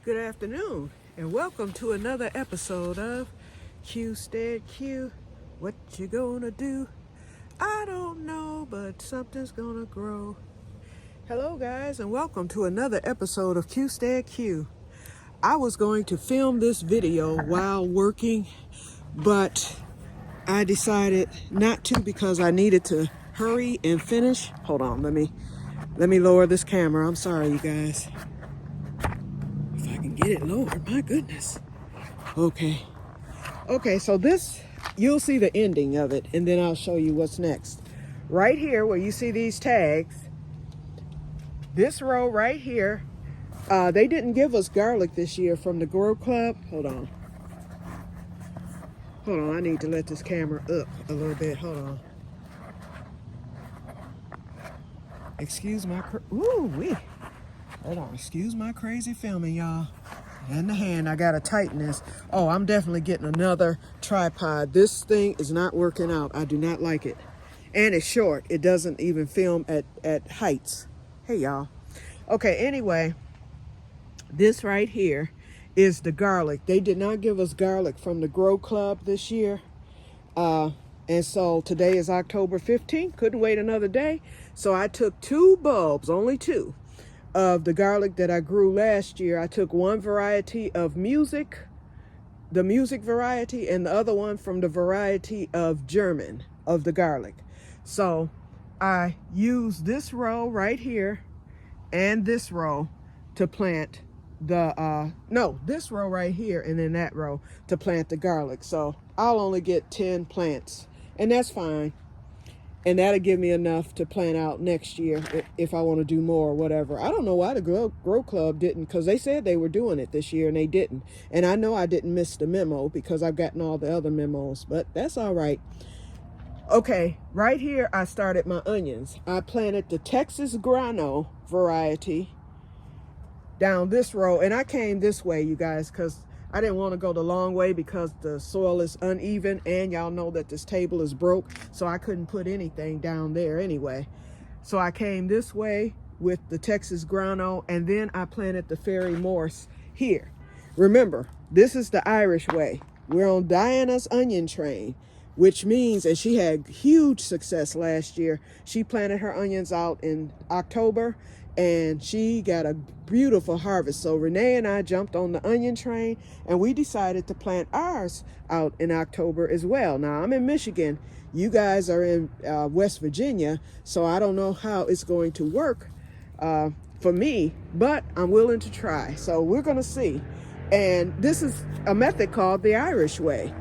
Good afternoon, and welcome to another episode of Que-stead-Que. What you gonna do? I don't know, but something's gonna grow. Hello, guys, and welcome to another episode of Que-stead-Que. I was going to film this video while working, but I decided not to because I needed to hurry and finish. Hold on, let me lower this camera. I'm sorry, you guys. If I can get it lowered, my goodness. Okay, so this, you'll see the ending of it, and then I'll show you what's next. Right here, where you see these tags, this row right here, they didn't give us garlic this year from the Grow Club. Hold on, I need to let this camera up a little bit. Hold on. Excuse my, hold on, excuse my crazy filming, y'all. And the hand, I gotta tighten this. Oh, I'm definitely getting another tripod. This thing is not working out. I do not like it. And it's short. It doesn't even film at heights. Hey, y'all. Okay, anyway, this right here is the garlic. They did not give us garlic from the Grow Club this year. And so today is October 15th. Couldn't wait another day. So I took 2 bulbs, only 2, of the garlic that I grew last year. I took one variety of music, the music variety, and the other one from the variety of German of the garlic. So I used this row right here and this row to plant the, this row right here and then that row to plant the garlic. So I'll only get 10 plants, and that's fine. And that'll give me enough to plant out next year if I want to do more or whatever. I don't know why the Grow Club didn't, because they said they were doing it this year and they didn't. And I know I didn't miss the memo because I've gotten all the other memos, but that's all right. Okay, right here I started my onions. I planted the Texas Grano variety down this row, and I came this way, you guys, because I didn't want to go the long way because the soil is uneven, and y'all know that this table is broke, so I couldn't put anything down there anyway. So I came this way with the Texas Grano, and then I planted the Fairy Morse here. Remember, this is the Irish way. We're on Diana's onion train, which means, and she had huge success last year. She planted her onions out in October, and she got a beautiful harvest. So Renee and I jumped on the onion train, and we decided to plant ours out in October as well. Now, I'm in Michigan. You guys are in West Virginia, so I don't know how it's going to work for me, but I'm willing to try. So we're going to see. And this is a method called the Irish way.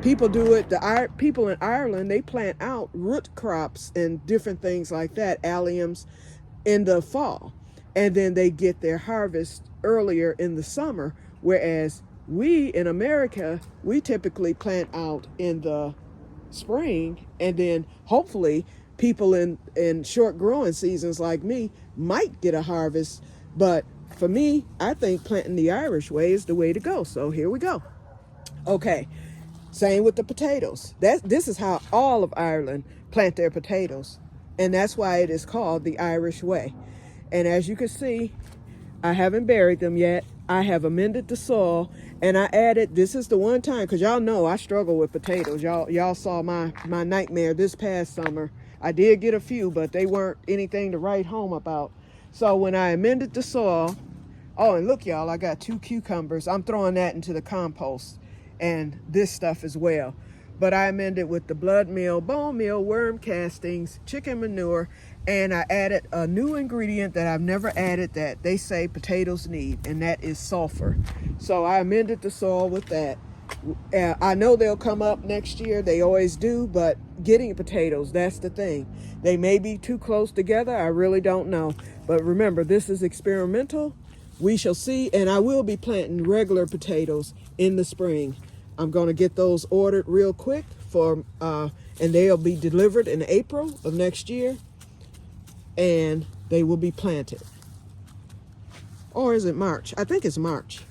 People do it, people in Ireland, they plant out root crops and different things like that, alliums, in the fall, and then they get their harvest earlier in the summer, whereas we in America, we typically plant out in the spring, and then hopefully people in short growing seasons like me might get a harvest. But for me, I think planting the Irish way is the way to go. So here we go. Okay, same with the potatoes. This is how all of Ireland plant their potatoes. And that's why it is called the Irish way. And as you can see, I haven't buried them yet. I have amended the soil, and I added, this is the one time, because y'all know I struggle with potatoes. Y'all saw my nightmare this past summer. I did get a few, but they weren't anything to write home about. So when I amended the soil, oh, and look, y'all, I got 2 cucumbers. I'm throwing that into the compost and this stuff as well. But I amended with the blood meal, bone meal, worm castings, chicken manure, and I added a new ingredient that I've never added that they say potatoes need, and that is sulfur. So I amended the soil with that. I know they'll come up next year. They always do, but getting potatoes, that's the thing. They may be too close together. I really don't know. But remember, this is experimental. We shall see, and I will be planting regular potatoes in the spring. I'm going to get those ordered real quick and they'll be delivered in April of next year, and they will be planted. Or is it March? I think it's March.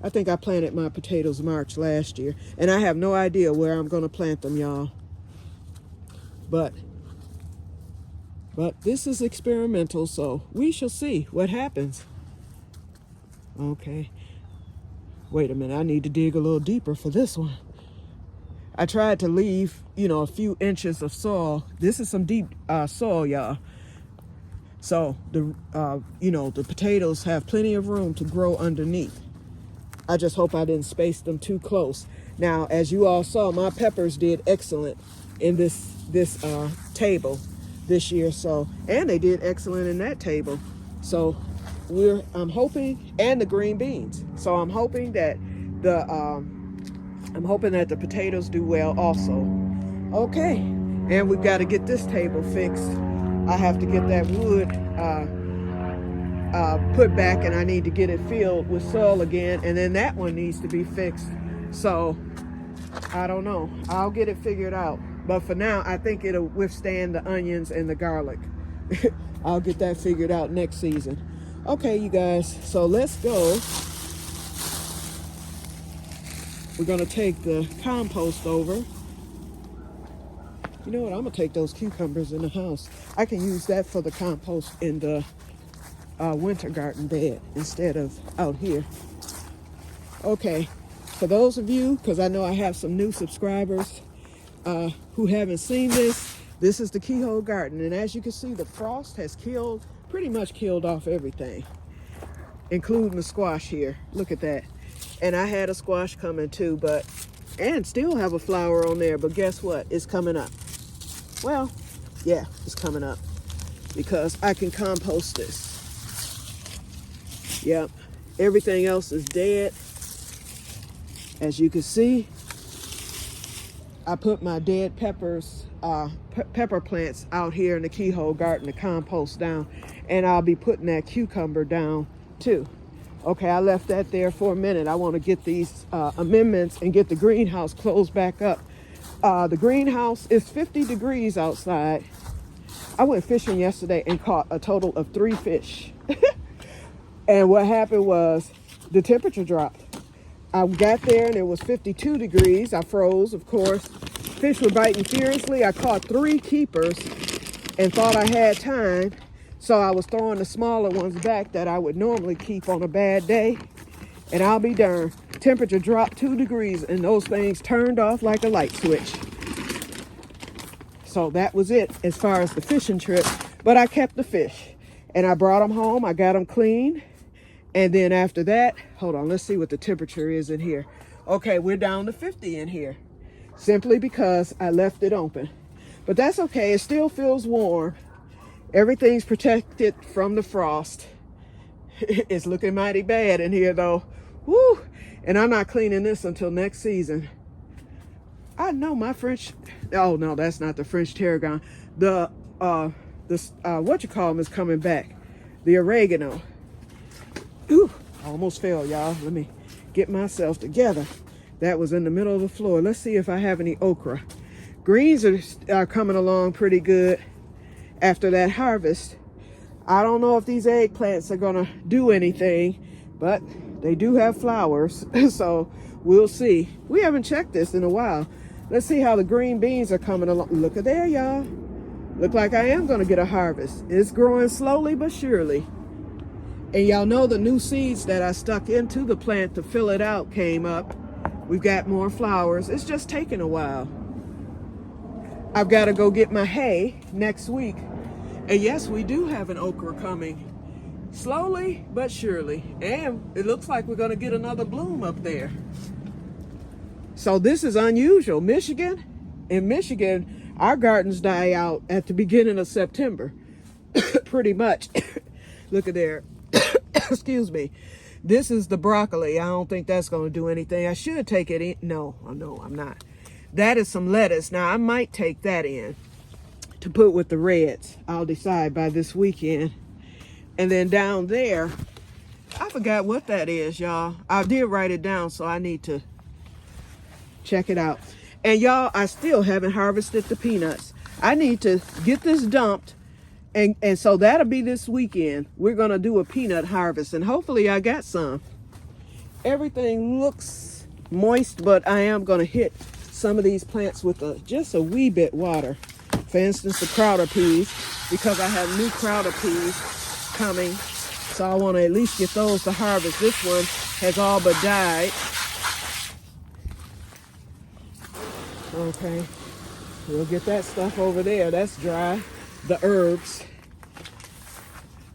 I think I planted my potatoes March last year, and I have no idea where I'm going to plant them, y'all. But this is experimental, so we shall see what happens. Okay. Wait a minute, I need to dig a little deeper for this one. I tried to leave, you know, a few inches of soil. This is some deep soil, y'all. So the, you know, the potatoes have plenty of room to grow underneath. I just hope I didn't space them too close. Now, as you all saw, my peppers did excellent in this table this year. So, and they did excellent in that table. So I'm hoping, and the green beans. So I'm hoping that the potatoes do well also. Okay, and we've got to get this table fixed. I have to get that wood put back, and I need to get it filled with soil again, and then that one needs to be fixed. So I don't know, I'll get it figured out, but for now I think it'll withstand the onions and the garlic. I'll get that figured out next season. Okay, you guys, so let's go. We're gonna take the compost over. You know what, I'm gonna take those cucumbers in the house. I can use that for the compost in the winter garden bed instead of out here. Okay, for those of you, because I know I have some new subscribers who haven't seen this, this is the keyhole garden, and as you can see, the frost has pretty much killed off everything, including the squash here. Look at that. And I had a squash coming too, and still have a flower on there, but guess what? It's coming up. Well, yeah, it's coming up because I can compost this. Yep, everything else is dead. As you can see, I put my dead peppers, pepper plants out here in the keyhole garden to compost down, and I'll be putting that cucumber down too. Okay, I left that there for a minute. I want to get these amendments and get the greenhouse closed back up. The greenhouse is 50 degrees outside. I went fishing yesterday and caught a total of 3 fish. And what happened was the temperature dropped. I got there and it was 52 degrees. I froze, of course. Fish were biting furiously. I caught 3 keepers and thought I had time. So I was throwing the smaller ones back that I would normally keep on a bad day. And I'll be darned, temperature dropped 2 degrees and those things turned off like a light switch. So that was it as far as the fishing trip. But I kept the fish and I brought them home. I got them cleaned. And then after that, hold on, let's see what the temperature is in here. Okay, we're down to 50 in here, simply because I left it open. But that's okay, it still feels warm. Everything's protected from the frost. It's looking mighty bad in here though. Woo! And I'm not cleaning this until next season. I know my French, oh no, that's not the French tarragon. The is coming back. The oregano. Ooh, I almost fell, y'all. Let me get myself together. That was in the middle of the floor. Let's see if I have any okra. Greens are coming along pretty good after that harvest. I don't know if these eggplants are gonna do anything, but they do have flowers, so we'll see. We haven't checked this in a while. Let's see how the green beans are coming along. Look at there, y'all. Look like I am gonna get a harvest. It's growing slowly but surely. And y'all know the new seeds that I stuck into the plant to fill it out came up. We've got more flowers. It's just taking a while. I've got to go get my hay next week. And yes, we do have an okra coming. Slowly but surely. And it looks like we're going to get another bloom up there. So this is unusual. In Michigan, our gardens die out at the beginning of September. Pretty much. Look at there. Excuse me. This is the broccoli. I don't think that's going to do anything. I should take it in. No, I'm not. That is some lettuce. Now, I might take that in to put with the reds. I'll decide by this weekend. And then down there, I forgot what that is, y'all. I did write it down, so I need to check it out. And y'all, I still haven't harvested the peanuts. I need to get this dumped. And so that'll be this weekend. We're going to do a peanut harvest, and hopefully I got some. Everything looks moist, but I am going to hit some of these plants with just a wee bit water. For instance, the crowder peas, because I have new crowder peas coming So I want to at least get those to harvest. This one has all but died. Okay, we'll get that stuff over there. That's dry. The herbs.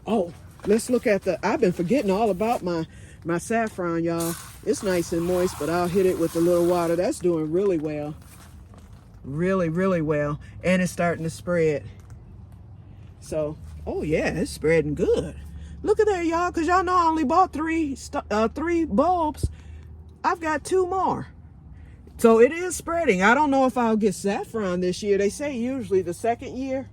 Oh, let's look at the, I've been forgetting all about my saffron, y'all. It's nice and moist, but I'll hit it with a little water. That's doing really well. Really, really well. And it's starting to spread. So, oh yeah, it's spreading good. Look at there, y'all, because y'all know I only bought three bulbs. I've got 2 more. So it is spreading. I don't know if I'll get saffron this year. They say usually the 2nd year,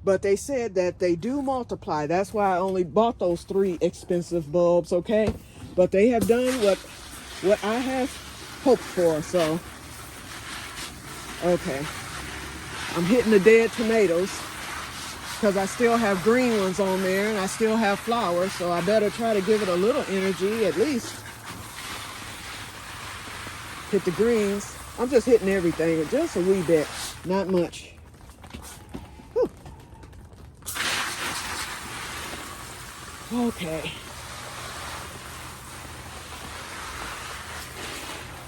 but they said that they do multiply. That's why I only bought those 3 expensive bulbs, okay? But they have done what I have hoped for, so. Okay. I'm hitting the dead tomatoes because I still have green ones on there and I still have flowers, so I better try to give it a little energy at least. Hit the greens. I'm just hitting everything, just a wee bit, not much. Whew. Okay.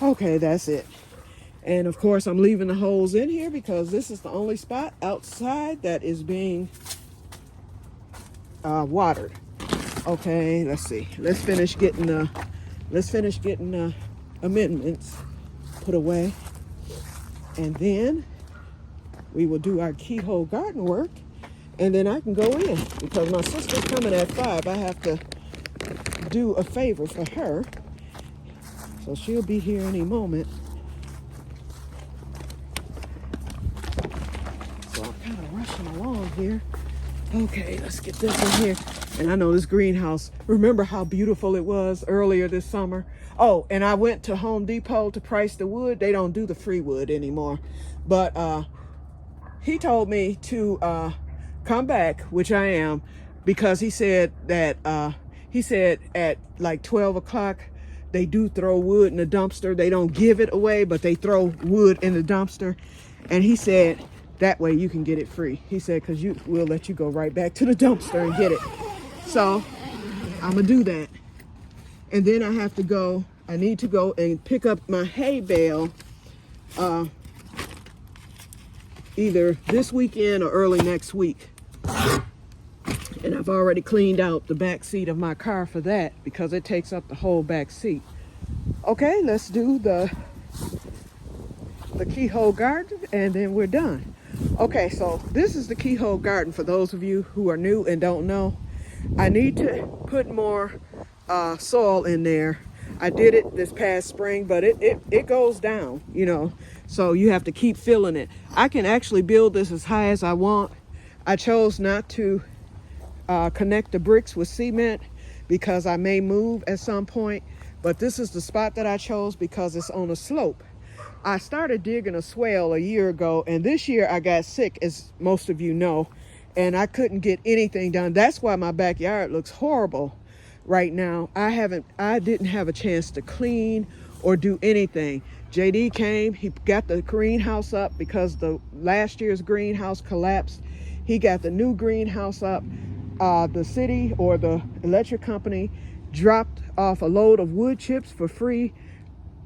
Okay, that's it. And of course, I'm leaving the holes in here because this is the only spot outside that is being watered. Okay, let's see. Let's finish getting amendments put away, and then we will do our keyhole garden work, and then I can go in because my sister's coming at 5. I have to do a favor for her, so she'll be here any moment. So I'm kind of rushing along here. Okay, let's get this in here. And I know this greenhouse, remember how beautiful it was earlier this summer? Oh, and I went to Home Depot to price the wood. They don't do the free wood anymore. But he told me to come back, which I am, because he said that, at like 12 o'clock, they do throw wood in the dumpster. They don't give it away, but they throw wood in the dumpster. And he said, that way you can get it free. He said, because we'll let you go right back to the dumpster and get it. So I'm gonna do that. And then I need to go and pick up my hay bale either this weekend or early next week. And I've already cleaned out the back seat of my car for that because it takes up the whole back seat. Okay, let's do the keyhole garden and then we're done. Okay, so this is the keyhole garden for those of you who are new and don't know. I need to put more soil in there. I did it this past spring, but it goes down, you know, so you have to keep filling it. I can actually build this as high as I want. I chose not to connect the bricks with cement because I may move at some point, but this is the spot that I chose because it's on a slope. I started digging a swale a year ago, and this year I got sick, as most of you know, and I couldn't get anything done. That's why my backyard looks horrible right now. I didn't have a chance to clean or do anything. JD came, he got the greenhouse up because the last year's greenhouse collapsed. He got the new greenhouse up. The city or the electric company dropped off a load of wood chips for free.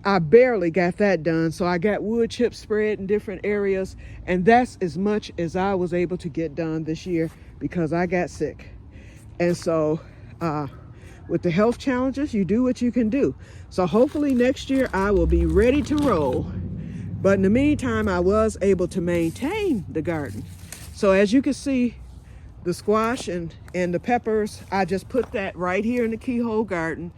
I barely got that done, so I got wood chips spread in different areas, and that's as much as I was able to get done this year because I got sick. And so with the health challenges, you do what you can do. So hopefully next year I will be ready to roll. But in the meantime, I was able to maintain the garden. So as you can see, the squash and the peppers, I just put that right here in the keyhole garden,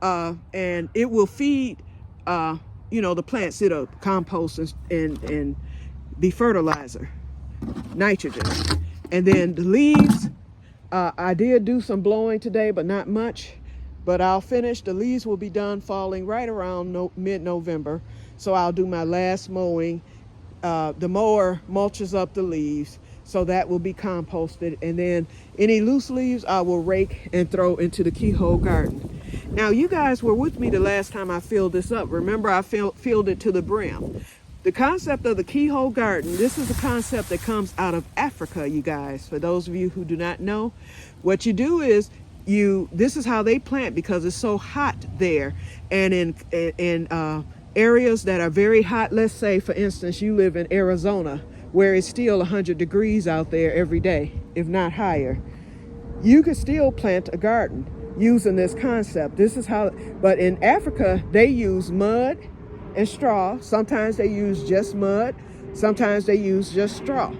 and it will feed the plants. It'll compost and be fertilizer, nitrogen. And then the leaves, I did do some blowing today, but not much. But I'll finish. The leaves will be done falling right around mid-November. So I'll do my last mowing. The mower mulches up the leaves, so that will be composted. And then any loose leaves I will rake and throw into the keyhole garden. Now, you guys were with me the last time I filled this up. Remember, I filled it to the brim. The concept of the keyhole garden, this is a concept that comes out of Africa, you guys. For those of you who do not know, what you do is this is how they plant because it's so hot there. And in areas that are very hot, let's say for instance you live in Arizona where it's still 100 degrees out there every day, if not higher, you could still plant a garden using this concept. This is how, but in Africa they use mud and straw. Sometimes they use just mud, sometimes they use just straw.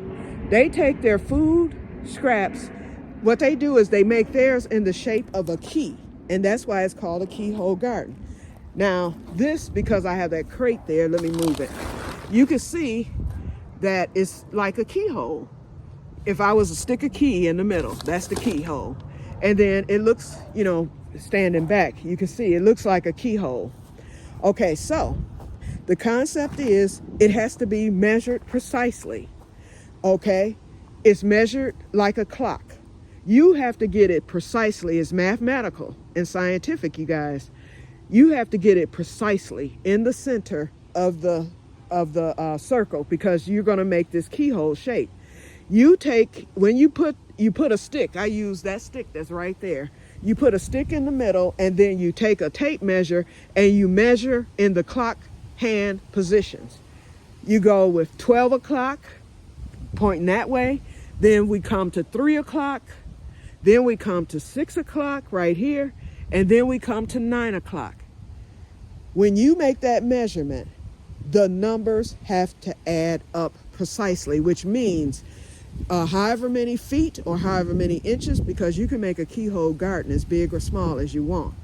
They take their food scraps. What they do is they make theirs in the shape of a key, and that's why it's called a keyhole garden. Now this, because I have that crate there, let me move it. You can see that it's like a keyhole. If I was to stick a key in the middle, that's the keyhole. And then it looks, standing back, you can see it looks like a keyhole. Okay, so the concept is it has to be measured precisely. Okay, it's measured like a clock. You have to get it precisely. It's mathematical and scientific, you guys. You have to get it precisely in the center of the circle because you're going to make this keyhole shape. When you put a stick, I use that stick that's right there. You put a stick in the middle and then you take a tape measure and you measure in the clock hand positions. You go with 12 o'clock, pointing that way. Then we come to 3 o'clock. Then we come to 6 o'clock right here. And then we come to 9 o'clock. When you make that measurement, the numbers have to add up precisely, which means however many feet or however many inches, because you can make a keyhole garden as big or small as you want.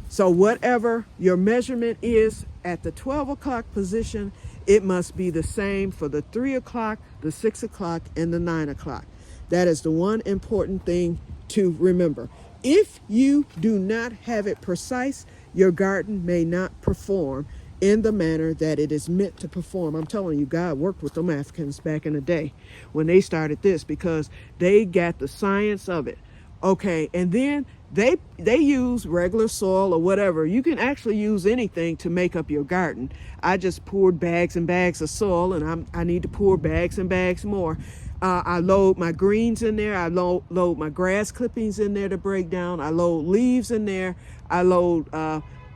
So whatever your measurement is at the 12 o'clock position, it must be the same for the 3 o'clock, the 6 o'clock, and the 9 o'clock. That is the one important thing to remember. If you do not have it precise, your garden may not perform in the manner that it is meant to perform. I'm telling you, God worked with them Africans back in the day when they started this because they got the science of it. Okay, and then they use regular soil or whatever. You can actually use anything to make up your garden. I just poured bags and bags of soil, and I need to pour bags and bags more. I load my greens in there. I load my grass clippings in there to break down. I load leaves in there. I load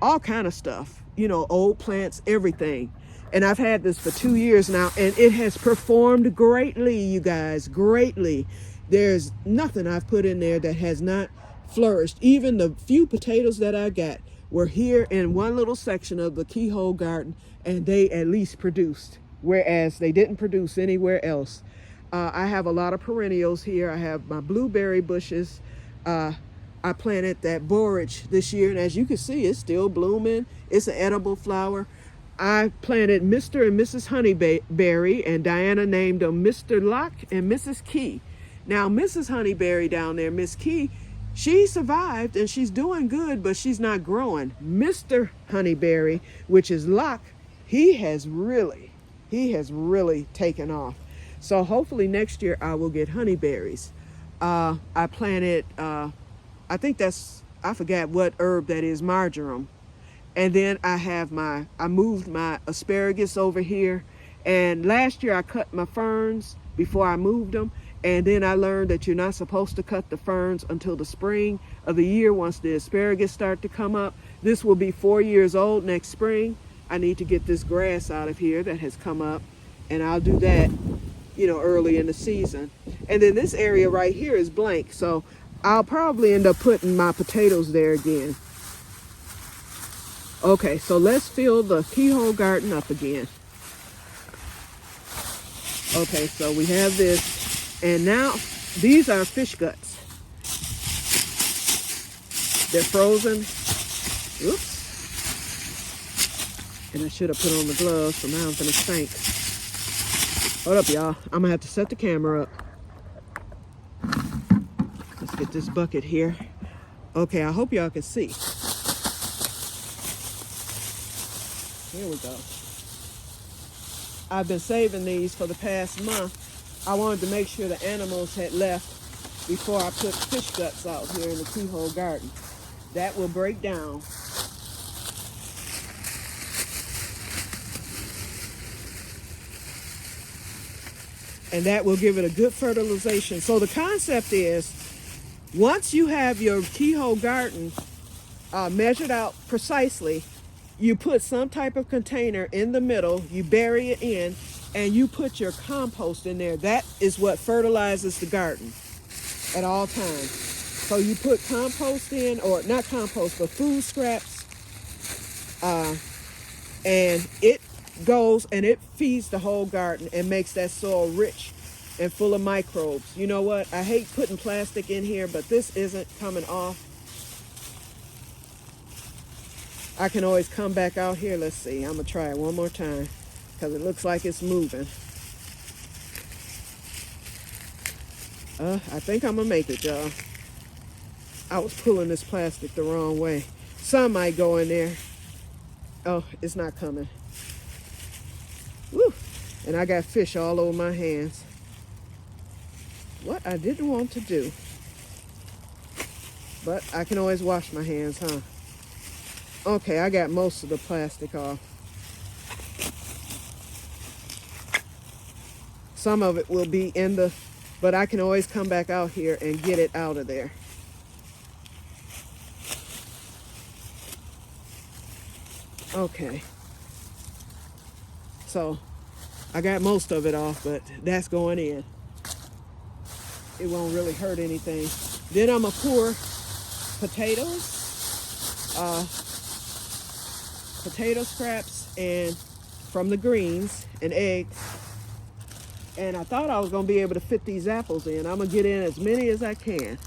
all kind of stuff, old plants, everything. And I've had this for 2 years now, and it has performed greatly, you guys, greatly. There's nothing I've put in there that has not flourished. Even the few potatoes that I got were here in one little section of the keyhole garden, and they at least produced, whereas they didn't produce anywhere else. I have a lot of perennials here. I have my blueberry bushes. I planted that borage this year, and as you can see, it's still blooming. It's an edible flower. I planted Mr. and Mrs. Honeyberry, and Diana named them Mr. Locke and Mrs. Key. Now, Mrs. Honeyberry down there, Miss Key, she survived and she's doing good, but she's not growing. Mr. Honeyberry, which is Locke, he has really taken off. So hopefully next year I will get honeyberries. I planted, I forgot what herb that is, marjoram. And then I moved my asparagus over here. And last year I cut my ferns before I moved them. And then I learned that you're not supposed to cut the ferns until the spring of the year once the asparagus start to come up. This will be 4 years old next spring. I need to get this grass out of here that has come up, and I'll do that, early in the season. And then this area right here is blank, so I'll probably end up putting my potatoes there again. Okay, so let's fill the keyhole garden up again. Okay, so we have this, and now these are fish guts. They're frozen. Oops. And I should have put on the gloves, so now I'm gonna stink. Hold up, y'all. I'm gonna have to set the camera up. Let's get this bucket here. Okay, I hope y'all can see. Here we go. I've been saving these for the past month. I wanted to make sure the animals had left before I put fish guts out here in the keyhole garden. That will break down. And that will give it a good fertilization. So the concept is Once you have your keyhole garden measured out precisely, you put some type of container in the middle, you bury it in, and you put your compost in there. That is what fertilizes the garden at all times. So you put compost in, or not compost, but food scraps, and it goes and it feeds the whole garden and makes that soil rich and full of microbes. You know what? I hate putting plastic in here, but this isn't coming off. I can always come back out here. Let's see. I'm going to try it one more time because it looks like it's moving. I think I'm going to make it, y'all. I was pulling this plastic the wrong way. Some might go in there. Oh, it's not coming. Woo! And I got fish all over my hands. What I didn't want to do. But I can always wash my hands, huh? Okay, I got most of the plastic off. Some of it will be in the, but I can always come back out here and get it out of there. Okay. So I got most of it off, but that's going in. It won't really hurt anything. Then I'm gonna pour potatoes, potato scraps, and from the greens, and eggs. And I thought I was gonna be able to fit these apples in. I'm gonna get in as many as I can.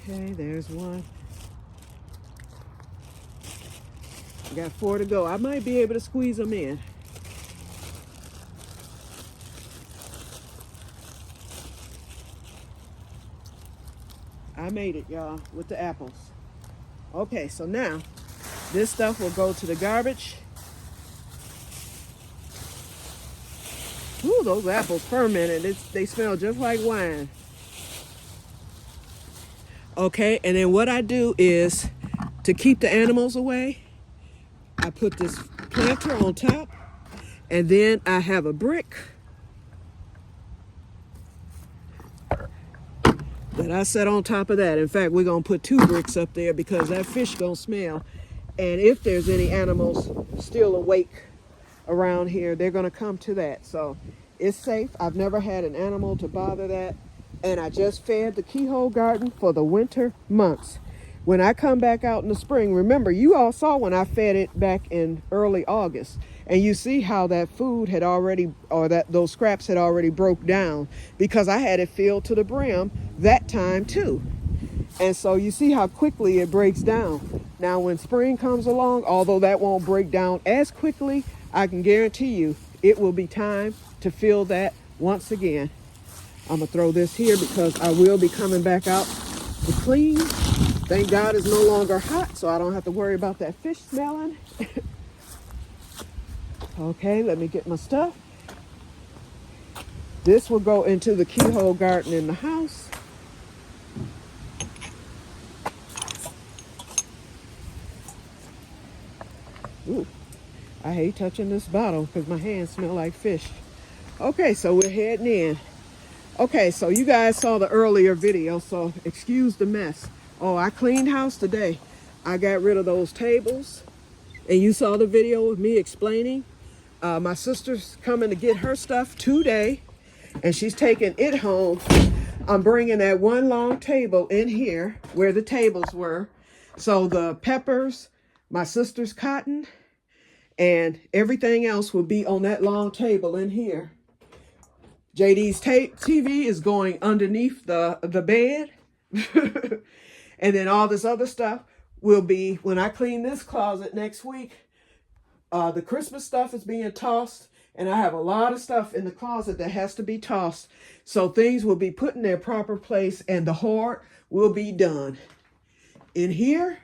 Okay, there's one. I got 4 to go. I might be able to squeeze them in. I made it, y'all, with the apples. Okay, so now this stuff will go to the garbage. Ooh, those apples fermented. They smell just like wine. Okay, and then what I do is, to keep the animals away, I put this planter on top, and then I have a brick that I set on top of that. In fact, we're gonna put 2 bricks up there because that fish gonna smell. And if there's any animals still awake around here, they're gonna come to that. So it's safe. I've never had an animal to bother that. And I just fed the keyhole garden for the winter months. When I come back out in the spring, remember, you all saw when I fed it back in early August, and you see how that food had already, or that those scraps had already broke down because I had it filled to the brim that time too. And so you see how quickly it breaks down. Now when spring comes along, although that won't break down as quickly, I can guarantee you it will be time to fill that once again. I'm gonna throw this here because I will be coming back out to clean. Thank God it's no longer hot, so I don't have to worry about that fish smelling. Okay, let me get my stuff. This will go into the keyhole garden in the house. Ooh, I hate touching this bottle because my hands smell like fish. Okay, so we're heading in. Okay, so you guys saw the earlier video, so excuse the mess. Oh, I cleaned house today. I got rid of those tables, and you saw the video of me explaining. My sister's coming to get her stuff today, and she's taking it home. I'm bringing that one long table in here where the tables were. So the peppers, my sister's cotton, and everything else will be on that long table in here. JD's TV is going underneath the bed. And then all this other stuff will be, when I clean this closet next week, the Christmas stuff is being tossed. And I have a lot of stuff in the closet that has to be tossed. So things will be put in their proper place and the hoard will be done. In here,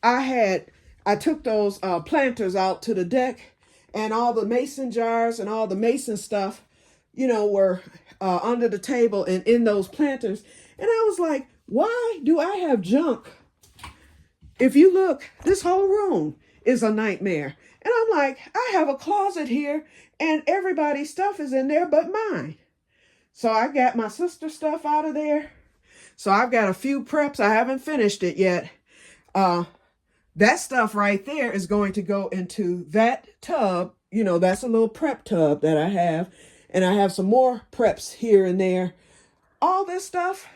I took those planters out to the deck, and all the mason jars and all the mason stuff, you know, were under the table and in those planters. And I was like, why do I have junk? If you look, this whole room is a nightmare. And I'm like, I have a closet here and everybody's stuff is in there but mine. So I got my sister's stuff out of there. So I've got a few preps. I haven't finished it yet. That stuff right there is going to go into that tub. You know, that's a little prep tub that I have. And I have some more preps here and there. All this stuff,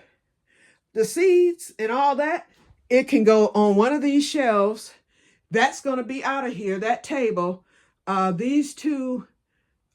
the seeds and all that, it can go on one of these shelves. That's going to be out of here, that table. These two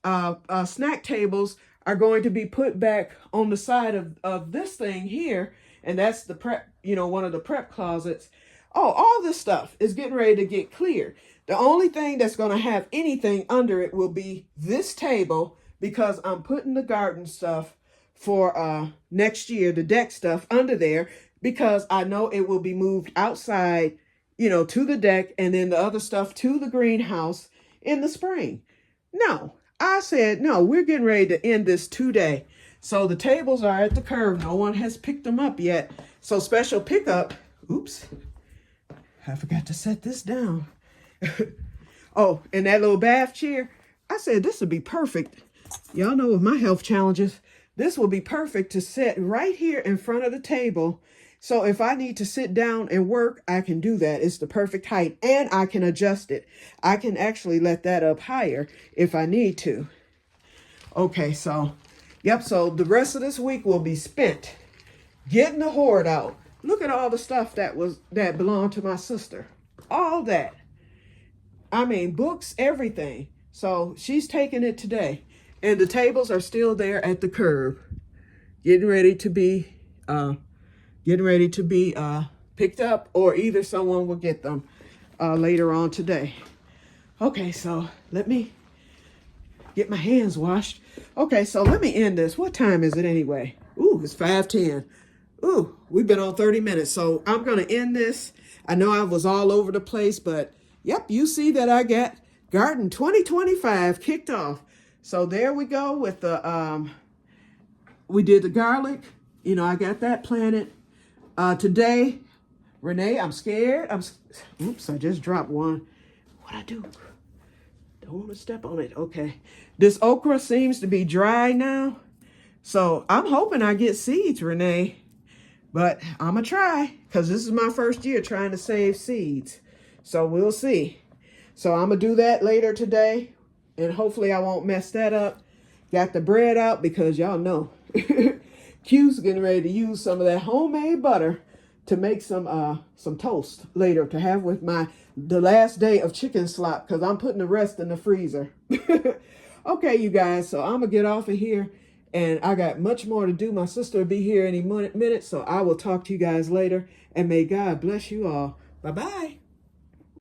snack tables are going to be put back on the side of this thing here. And that's the prep, you know, one of the prep closets. Oh, all this stuff is getting ready to get cleared. The only thing that's going to have anything under it will be this table, because I'm putting the garden stuff for next year, the deck stuff under there, because I know it will be moved outside, you know, to the deck, and then the other stuff to the greenhouse in the spring. No, I said, no, we're getting ready to end this today. So the tables are at the curb. No one has picked them up yet. So special pickup. Oops, I forgot to set this down. Oh, and that little bath chair, I said this would be perfect. Y'all know with my health challenges, this will be perfect to sit right here in front of the table. So if I need to sit down and work, I can do that. It's the perfect height, and I can adjust it. I can actually let that up higher if I need to. Okay, so, yep, so the rest of this week will be spent getting the hoard out. Look at all the stuff that belonged to my sister. All that. I mean, books, everything. So she's taking it today. And the tables are still there at the curb, getting ready to be picked up, or either someone will get them later on today. Okay, so let me get my hands washed. Okay, so let me end this. What time is it anyway? Ooh, it's 5:10. Ooh, we've been on 30 minutes, so I'm going to end this. I know I was all over the place, but yep, you see that I got Garden 2025 kicked off. So there we go with the, we did the garlic. You know, I got that planted. Today, Renee, I'm scared. Oops, I just dropped one. What'd I do? Don't want to step on it. Okay. This okra seems to be dry now. So I'm hoping I get seeds, Renee. But I'm going to try, because this is my first year trying to save seeds. So we'll see. So I'm going to do that later today. And hopefully I won't mess that up. Got the bread out because y'all know Q's getting ready to use some of that homemade butter to make some toast later to have with the last day of chicken slop, because I'm putting the rest in the freezer. Okay, you guys, so I'm going to get off of here. And I got much more to do. My sister will be here any minute, so I will talk to you guys later. And may God bless you all. Bye-bye.